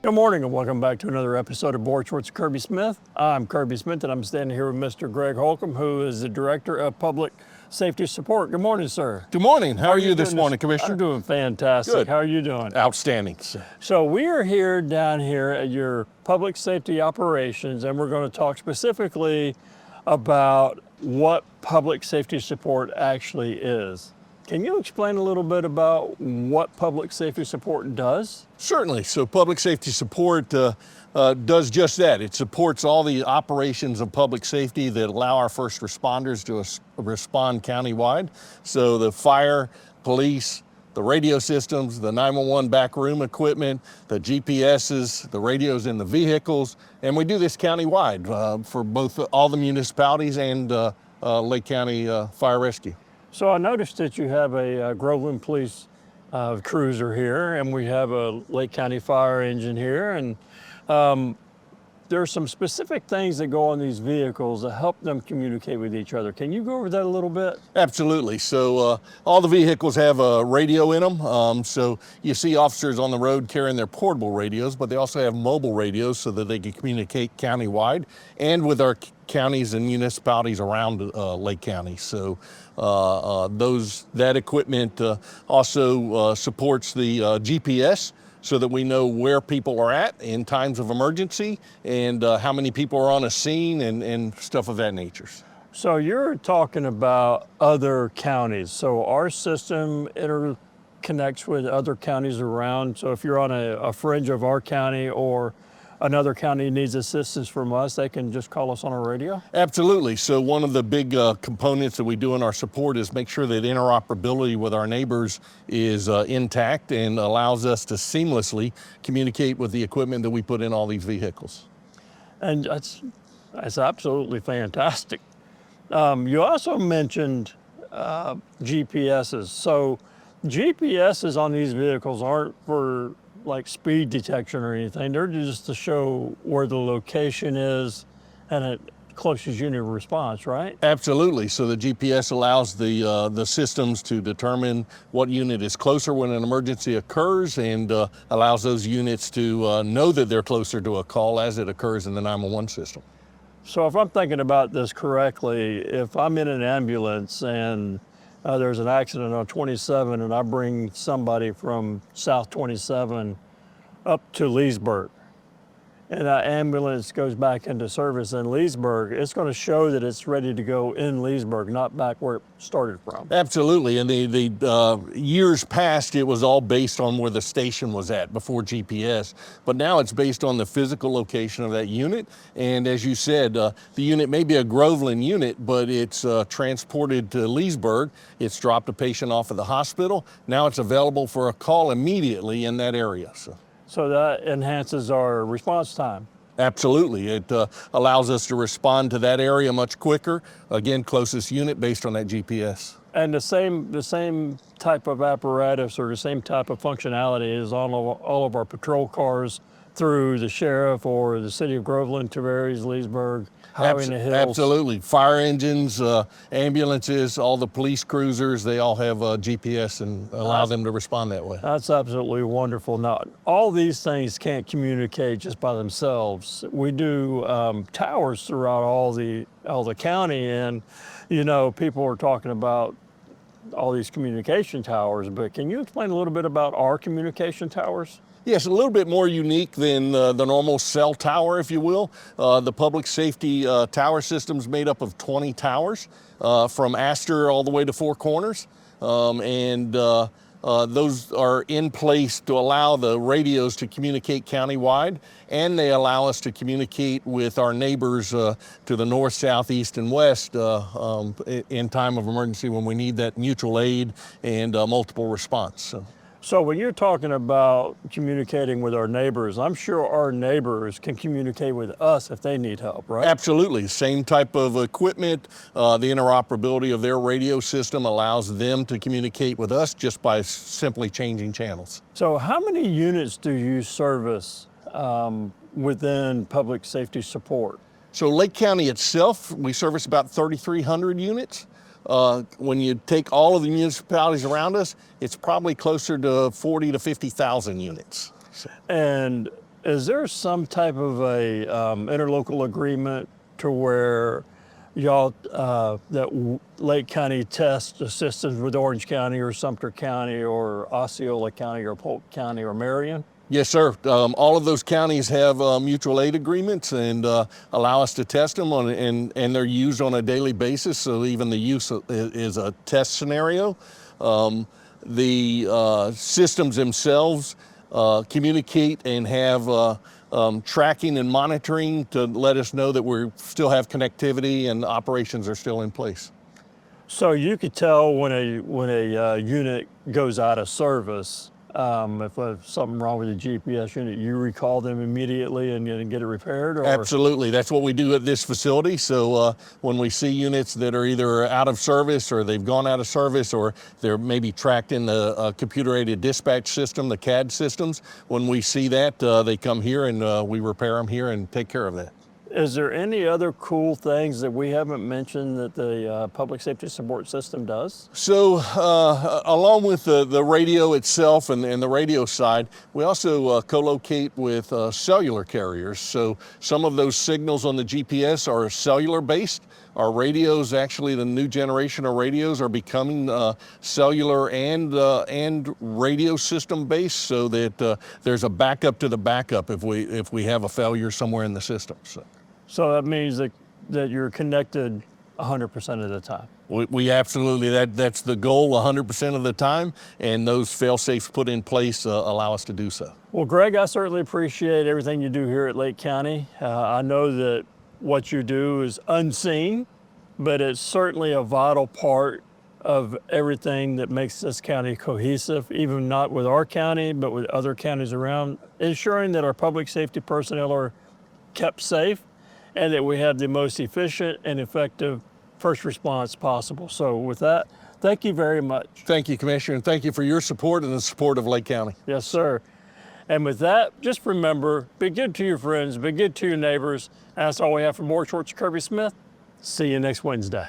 Good morning and welcome back to another episode of Board Shorts with Kirby Smith. I'm Kirby Smith and I'm standing here with Mr. Greg Holcomb, who is the Director of Public Safety Support. Good morning, sir. Good morning. How are you this morning, Commissioner? I'm doing fantastic. Good. How are you doing? Outstanding. So we are here down here at your public safety operations, and we're going to talk specifically about what public safety support actually is. Can you explain a little bit about what public safety support does? Certainly. So public safety support does just that. It supports all the operations of public safety that allow our first responders to respond countywide. So the fire, police, the radio systems, the 911 backroom equipment, the GPSs, the radios in the vehicles, and we do this countywide for both all the municipalities and Lake County Fire Rescue. So I noticed that you have a Groveland Police cruiser here, and we have a Lake County Fire engine here, and there are some specific things that go on these vehicles that help them communicate with each other. Can you go over that a little bit? Absolutely. So all the vehicles have a radio in them. So you see officers on the road carrying their portable radios, but they also have mobile radios so that they can communicate countywide and with our counties and municipalities around Lake County. So that equipment also supports the GPS, so that we know where people are at in times of emergency and how many people are on a scene and stuff of that nature. So you're talking about other counties. So our system interconnects with other counties around. So if you're on a fringe of our county or another county needs assistance from us, they can just call us on our radio? Absolutely. So one of the big components that we do in our support is make sure that interoperability with our neighbors is intact and allows us to seamlessly communicate with the equipment that we put in all these vehicles. And that's absolutely fantastic. You also mentioned GPSs. So GPSs on these vehicles aren't for like speed detection or anything. They're just to show where the location is and it closest unit of response, right? Absolutely. So the GPS allows the systems to determine what unit is closer when an emergency occurs and allows those units to know that they're closer to a call as it occurs in the 911 system. So if I'm thinking about this correctly, if I'm in an ambulance and there's an accident on 27 and I bring somebody from South 27 up to Leesburg, and that ambulance goes back into service in Leesburg, it's going to show that it's ready to go in Leesburg, not back where it started from. Absolutely, and the years past, it was all based on where the station was at before GPS, but now it's based on the physical location of that unit, and as you said, the unit may be a Groveland unit, but it's transported to Leesburg, it's dropped a patient off at the hospital, now it's available for a call immediately in that area. So that enhances our response time. Absolutely. It allows us to respond to that area much quicker. Again, closest unit based on that GPS. And the same type of apparatus or the same type of functionality is on all of our patrol cars through the sheriff or the city of Groveland, Tavares, Leesburg, Highway in the Hills. Absolutely. Fire engines, ambulances, all the police cruisers, they all have GPS and allow them to respond that way. That's absolutely wonderful. Now, all these things can't communicate just by themselves. We do towers throughout all the county, and you know, people are talking about all these communication towers, but can you explain a little bit about our communication towers? Yes, a little bit more unique than the normal cell tower, if you will. The public safety tower system is made up of 20 towers from Astor all the way to Four Corners. Those are in place to allow the radios to communicate countywide, and they allow us to communicate with our neighbors to the north, south, east, and west in time of emergency when we need that mutual aid and multiple response. So when you're talking about communicating with our neighbors, I'm sure our neighbors can communicate with us if they need help, right? Absolutely. Same type of equipment. The interoperability of their radio system allows them to communicate with us just by simply changing channels. So how many units do you service within public safety support? So Lake County itself, we service about 3,300 units. When you take all of the municipalities around us, it's probably closer to 40 to 50,000 units. And is there some type of a interlocal agreement to where y'all, Lake County test the systems with Orange County or Sumter County or Osceola County or Polk County or Marion? Yes, sir. All of those counties have mutual aid agreements and allow us to test them and they're used on a daily basis. So even the use is a test scenario. The systems themselves communicate and have tracking and monitoring to let us know that we still have connectivity and operations are still in place. So you could tell when a unit goes out of service. If there's something wrong with the GPS unit, you recall them immediately and get it repaired? Or? Absolutely. That's what we do at this facility. So when we see units that are either out of service or they've gone out of service or they're maybe tracked in the computer-aided dispatch system, the CAD systems, when we see that, they come here and we repair them here and take care of that. Is there any other cool things that we haven't mentioned that the public safety support system does? So along with the radio itself and the radio side, we also co-locate with cellular carriers. So some of those signals on the GPS are cellular based. Our radios, actually the new generation of radios are becoming cellular and radio system based so that there's a backup to the backup if we have a failure somewhere in the system. So that means that you're connected 100% of the time. We absolutely, that's the goal 100% of the time, and those fail-safes put in place allow us to do so. Well, Greg, I certainly appreciate everything you do here at Lake County. I know that what you do is unseen, but it's certainly a vital part of everything that makes this county cohesive, even not with our county, but with other counties around, ensuring that our public safety personnel are kept safe and that we have the most efficient and effective first response possible. So with that, thank you very much. Thank you, Commissioner, and thank you for your support and the support of Lake County. Yes, sir. And with that, just remember, be good to your friends, be good to your neighbors. That's all we have for more Shorts Kirby Smith. See you next Wednesday.